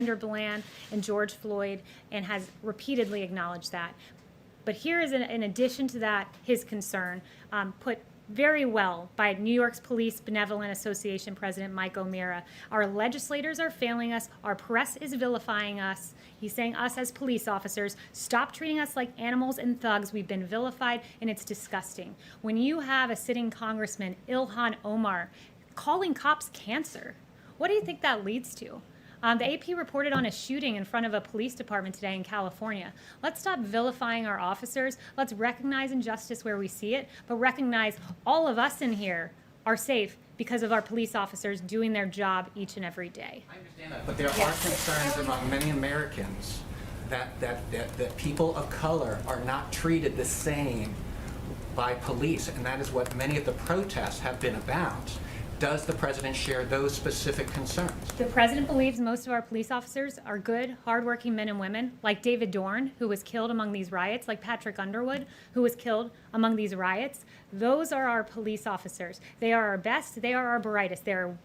Bland and George Floyd, and has repeatedly acknowledged that. But here is, in addition to that, his concern, put very well by New York's Police Benevolent Association President Mike O'Meara. Our legislators are failing us. Our press is vilifying us. He's saying us as police officers, stop treating us like animals and thugs. We've been vilified, and it's disgusting. When you have a sitting congressman, Ilhan Omar, calling cops cancer, what do you think that leads to? The AP reported on a shooting in front of a police department today in California. Let's stop vilifying our officers. Let's recognize injustice where we see it, but recognize all of us in here are safe because of our police officers doing their job each and every day. I understand that, but there are concerns among many Americans that people of color are not treated the same by police, and that is what many of the protests have been about. Does the president share those specific concerns? The president believes most of our police officers are good, hardworking men and women, like David Dorn, who was killed among these riots, like Patrick Underwood, who was killed among these riots. Those are our police officers. They are our best. They are our brightest. They're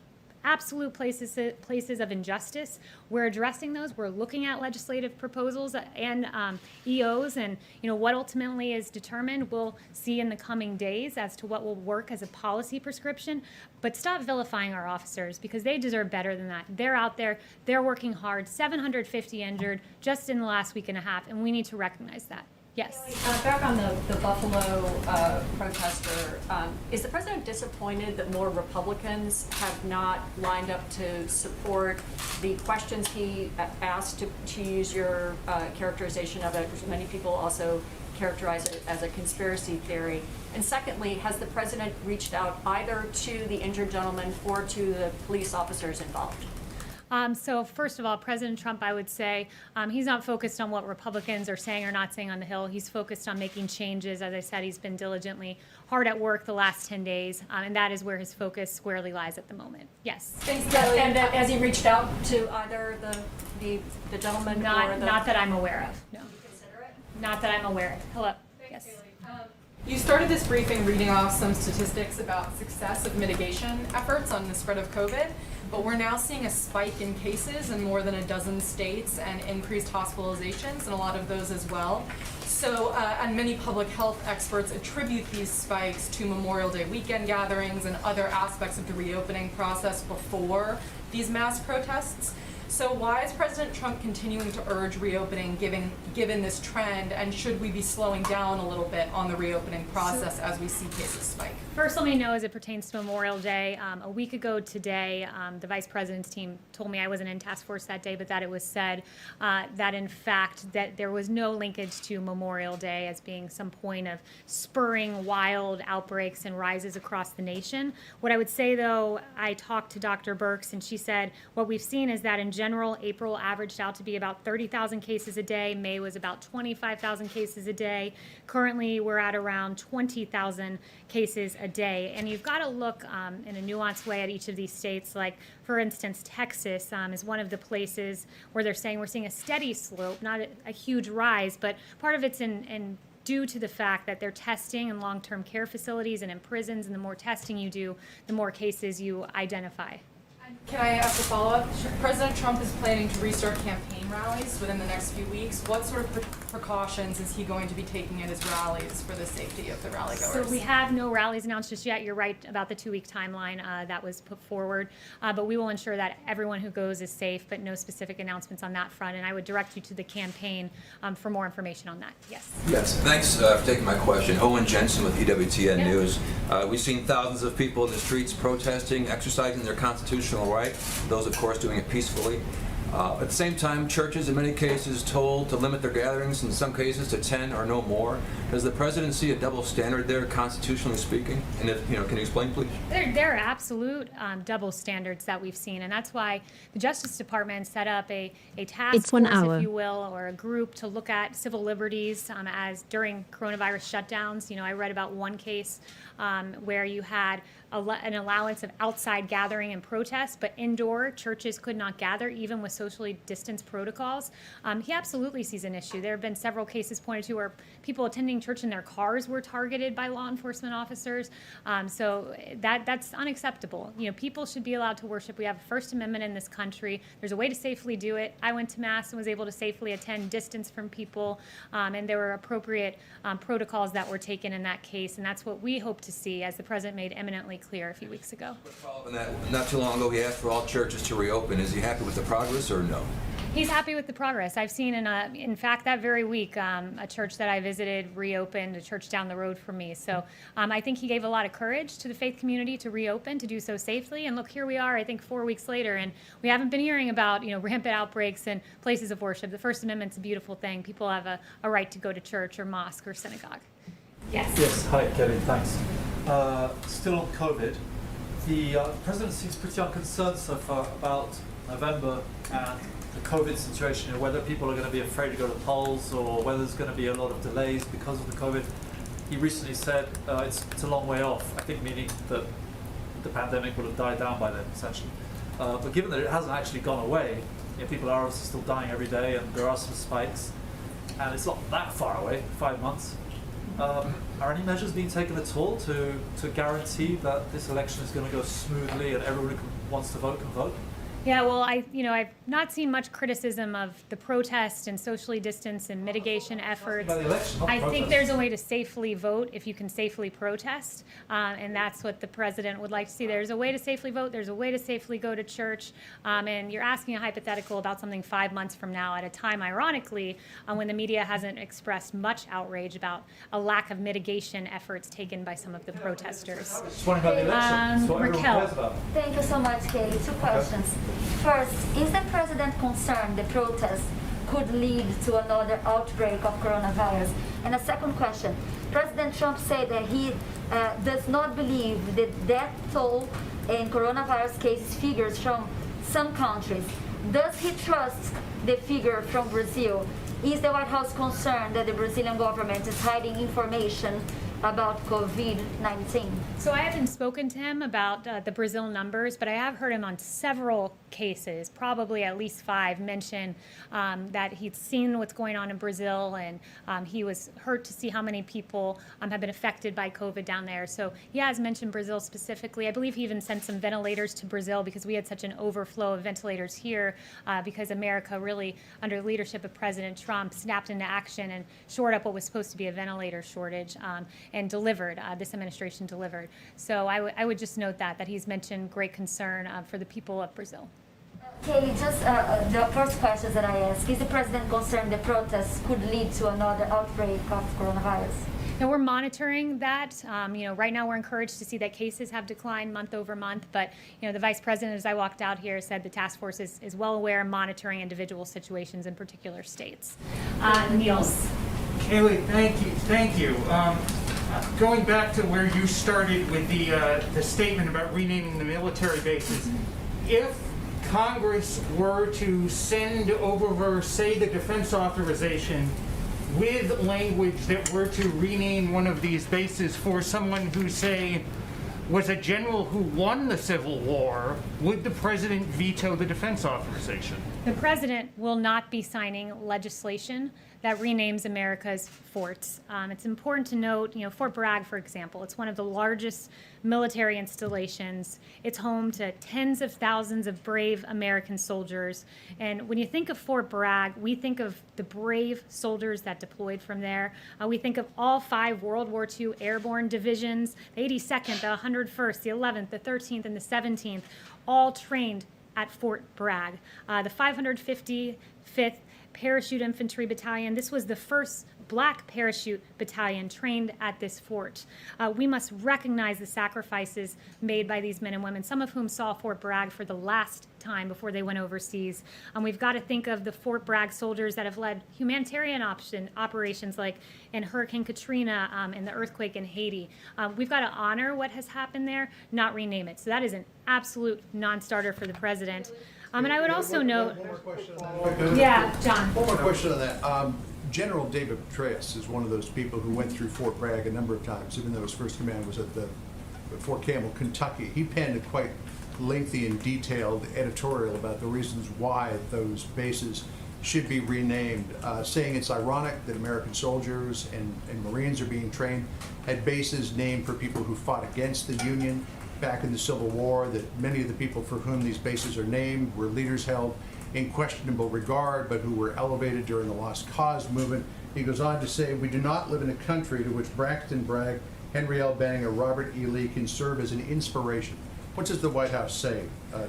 absolute places of injustice. We're addressing those. We're looking at legislative proposals and EOs, and what ultimately is determined, we'll see in the coming days as to what will work as a policy prescription. But stop vilifying our officers, because they deserve better than that. They're out there. They're working hard. 750 injured just in the last week and a half, and we need to recognize that. Yes. Back on the Buffalo protester, is the president disappointed that more Republicans have not lined up to support the questions he asked, to use your characterization of it, which many people also characterize it as a conspiracy theory? And secondly, has the president reached out either to the injured gentleman or to the police officers involved? So first of all, President Trump, I would say, he's not focused on what Republicans are saying or not saying on the Hill. He's focused on making changes. As I said, he's been diligently hard at work the last 10 days, and that is where his focus squarely lies at the moment. Yes. Thanks, Kayleigh. And has he reached out to either the gentleman or the... Not that I'm aware of, no. You consider it? Not that I'm aware of. Hello. Thanks, Yes. Kayleigh. You started this briefing reading off some statistics about success of mitigation efforts on the spread of COVID, but we're now seeing a spike in cases in more than a dozen states and increased hospitalizations in a lot of those as well. So, and many public health experts attribute these spikes to Memorial Day weekend gatherings and other aspects of the reopening process before these mass protests. So why is President Trump continuing to urge reopening given this trend, and should we be slowing down a little bit on the reopening process as we see cases spike? First, let me know as it pertains to Memorial Day. A week ago today, the vice president's team told me, I wasn't in task force that day, but that it was said that in fact that there was no linkage to Memorial Day as being some point of spurring wild outbreaks and rises across the nation. What I would say though, I talked to Dr. Birx and she said what we've seen is that in general, April averaged out to be about 30,000 cases a day. May was about 25,000 cases a day. Currently, we're at around 20,000 cases a day. And you've got to look in a nuanced way at each of these states. Like, for instance, Texas is one of the places where they're saying we're seeing a steady slope, not a huge rise, but part of it's in due to the fact that they're testing in long-term care facilities and in prisons, and the more testing you do, the more cases you identify. Can I ask a follow-up? President Trump is planning to restart campaign rallies within the next few weeks. What sort of precautions is he going to be taking at his rallies for the safety of the rally goers? So we have no rallies announced just yet. You're right about the 2-week timeline that was put forward. But we will ensure that everyone who goes is safe, but no specific announcements on that front. And I would direct you to the campaign for more information on that. Yes. Yes, thanks for taking my question. Owen Jensen with EWTN Yeah. News. We've seen thousands of people in the streets protesting, exercising their constitutional right. Those, of course, doing it peacefully. At the same time, churches in many cases told to limit their gatherings, in some cases to 10 or no more. Does the president see a double standard there, constitutionally speaking? And if, can you explain, please? There are absolute double standards that we've seen, and that's why the Justice Department set up a task force, if you will, or a group to look at civil liberties as during coronavirus shutdowns. I read about one case where you had an allowance of outside gathering and protest, but indoor churches could not gather even with socially distanced protocols, he absolutely sees an issue. There have been several cases pointed to where people attending church in their cars were targeted by law enforcement officers. So that's unacceptable. People should be allowed to worship. We have a First Amendment in this country. There's a way to safely do it. I went to Mass and was able to safely attend distance from people, and there were appropriate protocols that were taken in that case, and that's what we hope to see, as the president made eminently clear a few weeks ago. And that, not too long ago, he asked for all churches to reopen. Is he happy with the progress or no? He's happy with the progress. I've seen, in fact, that very week, a church that I visited reopened, a church down the road from me. So I think he gave a lot of courage to the faith community to reopen, to do so safely. And look, here we are, I think 4 weeks later, and we haven't been hearing about rampant outbreaks in places of worship. The First Amendment's a beautiful thing. People have a right to go to church or mosque or synagogue. Yes. Yes, hi, Kayleigh, thanks. Still on COVID, the president seems pretty unconcerned so far about November and the COVID situation, whether people are going to be afraid to go to the polls or whether there's going to be a lot of delays because of the COVID. He recently said it's a long way off, I think meaning that the pandemic will have died down by then, essentially. But given that it hasn't actually gone away, people are obviously still dying every day and there are some spikes, and it's not that far away, 5 months. Are any measures being taken at all to guarantee that this election is going to go smoothly and everyone who wants to vote can vote? Yeah, well, I've not seen much criticism of the protest and socially distanced and mitigation efforts. About the election, not I think protest. there's a way to safely vote if you can safely protest, and that's what the president would like to see. There's a way to safely vote. There's a way to safely go to church, and you're asking a hypothetical about something 5 months from now at a time, ironically, when the media hasn't expressed much outrage about a lack of mitigation efforts taken by some of the protesters. Just wondering about the election. That's what everyone Raquel. cares about. Thank you so much, Kayleigh. Two questions. First, is the president concerned the protest could lead to another outbreak of coronavirus? And a second question, President Trump said that he does not believe the death toll in coronavirus cases figures from some countries. Does he trust the figure from Brazil? Is the White House concerned that the Brazilian government is hiding information about COVID-19? So I haven't spoken to him about the Brazil numbers, but I have heard him on several cases, probably at least 5, mention that he'd seen what's going on in Brazil, and he was hurt to see how many people have been affected by COVID down there. So he has mentioned Brazil specifically. I believe he even sent some ventilators to Brazil because we had such an overflow of ventilators here because America really, under the leadership of President Trump, snapped into action and shored up what was supposed to be a ventilator shortage and delivered. This administration delivered. So I would just note that he's mentioned great concern for the people of Brazil. Kayleigh, just the first question that I asked, is the president concerned the protests could lead to another outbreak of coronavirus? Now we're monitoring that. Right now we're encouraged to see that cases have declined month over month, but the vice president, as I walked out here, said the task force is well aware of monitoring individual situations in particular states. Niels. Kayleigh, thank you. Going back to where you started with the statement about renaming the military bases, if Congress were to send over, say, the defense authorization with language that were to rename one of these bases for someone who, say, was a general who won the Civil War, would the president veto the defense authorization? The president will not be signing legislation that renames America's forts. It's important to note, Fort Bragg, for example, it's one of the largest military installations. It's home to tens of thousands of brave American soldiers. And when you think of Fort Bragg, we think of the brave soldiers that deployed from there. We think of all 5 World War II airborne divisions, the 82nd, the 101st, the 11th, the 13th, and the 17th, all trained at Fort Bragg. The 555th Parachute Infantry Battalion. This was the first black parachute battalion trained at this fort. We must recognize the sacrifices made by these men and women, some of whom saw Fort Bragg for the last time before they went overseas. We've got to think of the Fort Bragg soldiers that have led humanitarian operations like in Hurricane Katrina and the earthquake in Haiti. We've got to honor what has happened there, not rename it. So that is an absolute non-starter for the president. And I would also note... One more question on that. Yeah, John. One more question on that. General David Petraeus is one of those people who went through Fort Bragg a number of times, even though his first command was at Fort Campbell, Kentucky. He penned a quite lengthy and detailed editorial about the reasons why those bases should be renamed, saying it's ironic that American soldiers and Marines are being trained at bases named for people who fought against the Union back in the Civil War, that many of the people for whom these bases are named were leaders held in questionable regard, but who were elevated during the Lost Cause movement. He goes on to say, we do not live in a country to which Braxton Bragg, Henry L. Bang, or Robert E. Lee can serve as an inspiration. What does the White House say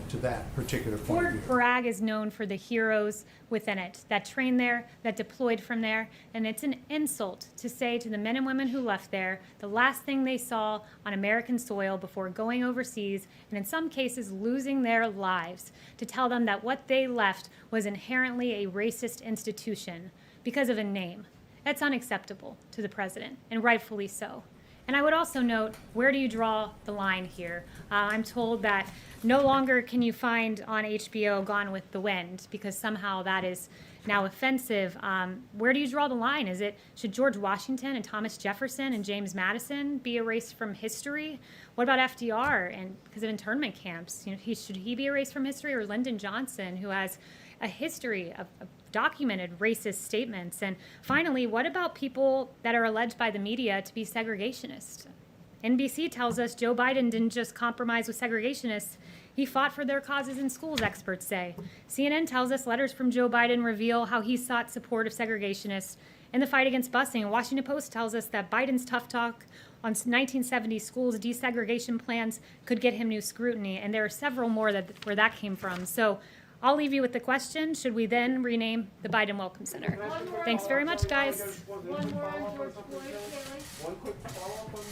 to that particular point of view? Fort Bragg is known for the heroes within it that trained there, that deployed from there, and it's an insult to say to the men and women who left there the last thing they saw on American soil before going overseas, and in some cases losing their lives, to tell them that what they left was inherently a racist institution because of a name. That's unacceptable to the president, and rightfully so. And I would also note, where do you draw the line here? I'm told that no longer can you find on HBO Gone with the Wind because somehow that is now offensive. Where do you draw the line? Should George Washington and Thomas Jefferson and James Madison be erased from history? What about FDR and because of internment camps? Should he be erased from history, or Lyndon Johnson, who has a history of documented racist statements? And finally, what about people that are alleged by the media to be segregationists? NBC tells us Joe Biden didn't just compromise with segregationists, he fought for their causes in schools, experts say. CNN tells us letters from Joe Biden reveal how he sought support of segregationists in the fight against busing. And Washington Post tells us that Biden's tough talk on 1970 schools desegregation plans could get him new scrutiny. And there are several more where that came from. So I'll leave you with the question, should we then rename the Biden Welcome Center? Thanks very much, guys. One more on George Floyd, Kayleigh. One quick follow-up on